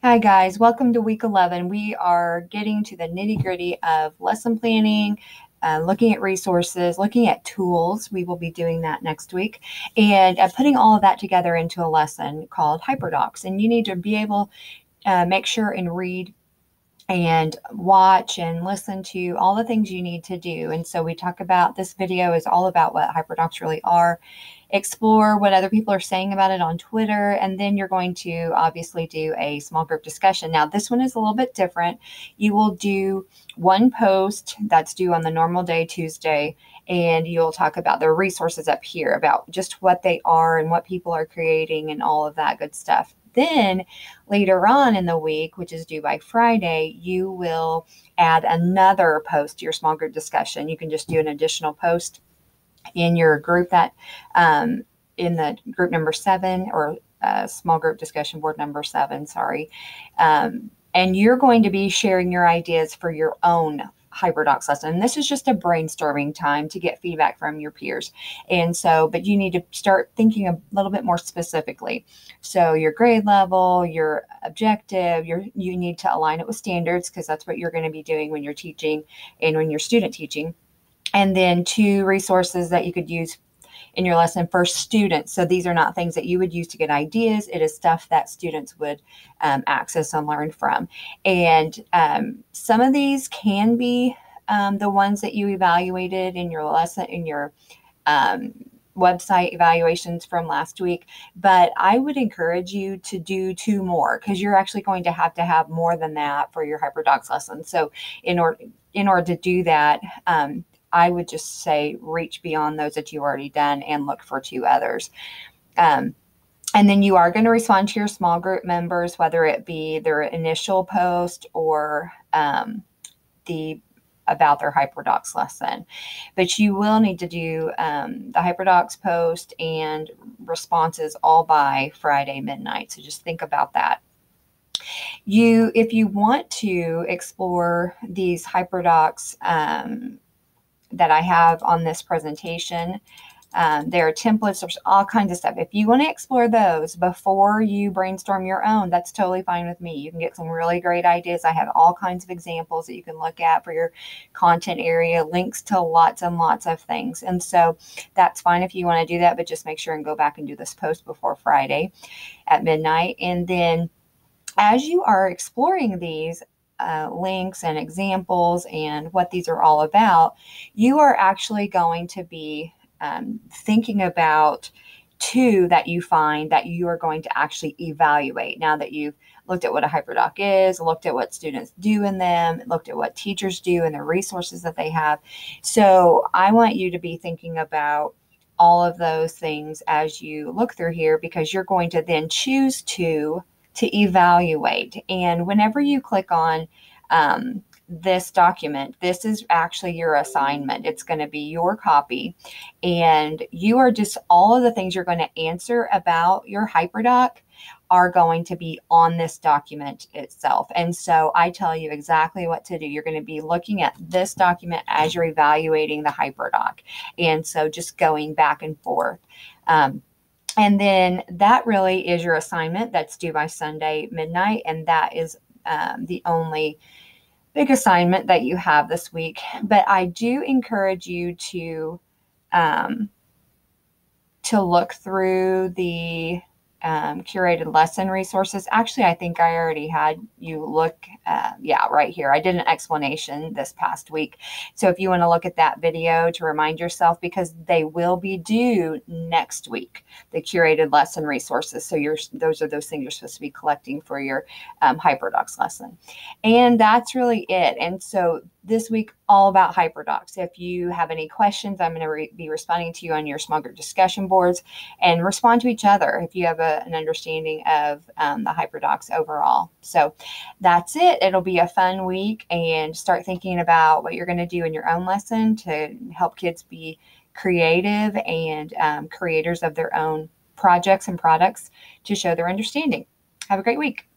Hi guys, welcome to week 11. We are getting to the nitty-gritty of lesson planning, looking at resources, looking at tools. We will be doing that next week, and putting all of that together into a lesson called Hyperdocs. And you need to be able make sure and read and watch and listen to all the things you need to do. And so we talk about, this video is all about what Hyperdocs really are, explore what other people are saying about it on Twitter, and then you're going to obviously do a small group discussion. Now, this one is a little bit different. You will do one post that's due on the normal day, Tuesday, and you'll talk about the resources up here, about just what they are and what people are creating and all of that good stuff. Then later on in the week, which is due by Friday, you will add another post to your small group discussion. You can just do an additional post in your group that in the group number 7, or small group discussion board number 7, sorry. And you're going to be sharing your ideas for your own Hyperdocs lesson. And this is just a brainstorming time to get feedback from your peers. And so, but you need to start thinking a little bit more specifically. So your grade level, your objective, you need to align it with standards, because that's what you're going to be doing when you're teaching and when you're student teaching. And then 2 resources that you could use in your lesson for students. So these are not things that you would use to get ideas. It is stuff that students would access and learn from. And some of these can be the ones that you evaluated in your lesson, in your website evaluations from last week, but I would encourage you to do 2 more, because you're actually going to have more than that for your Hyperdocs lesson. So in order to do that, I would just say reach beyond those that you've already done and look for 2 others. And then you are going to respond to your small group members, whether it be their initial post or about their Hyperdocs lesson. But you will need to do the Hyperdocs post and responses all by Friday midnight. So just think about that. If you want to explore these Hyperdocs that I have on this presentation, there are templates, there's all kinds of stuff. If you want to explore those before you brainstorm your own, that's totally fine with me. You can get some really great ideas. I have all kinds of examples that you can look at for your content area, links to lots and lots of things. And so that's fine if you want to do that, but just make sure and go back and do this post before Friday at midnight. And then as you are exploring these links and examples and what these are all about, you are actually going to be thinking about 2 that you find that you are going to actually evaluate. Now that you've looked at what a Hyperdoc is, looked at what students do in them, looked at what teachers do and the resources that they have. So I want you to be thinking about all of those things as you look through here, because you're going to then choose to evaluate. And whenever you click on this document, this is actually your assignment. It's going to be your copy, and you are just, all of the things you're going to answer about your Hyperdoc are going to be on this document itself. And so I tell you exactly what to do. You're going to be looking at this document as you're evaluating the Hyperdoc. And so just going back and forth. And then that really is your assignment that's due by Sunday midnight. And that is the only big assignment that you have this week. But I do encourage you to look through the curated lesson resources. Actually, I think I already had you look, right here. I did an explanation this past week. So if you want to look at that video to remind yourself, because they will be due next week, the curated lesson resources. So those are those things you're supposed to be collecting for your Hyperdocs lesson. And that's really it. And so this week, all about Hyperdocs. If you have any questions, I'm going to be responding to you on your small group discussion boards, and respond to each other if you have an understanding of the Hyperdocs overall. So that's it. It'll be a fun week, and start thinking about what you're going to do in your own lesson to help kids be creative and creators of their own projects and products to show their understanding. Have a great week.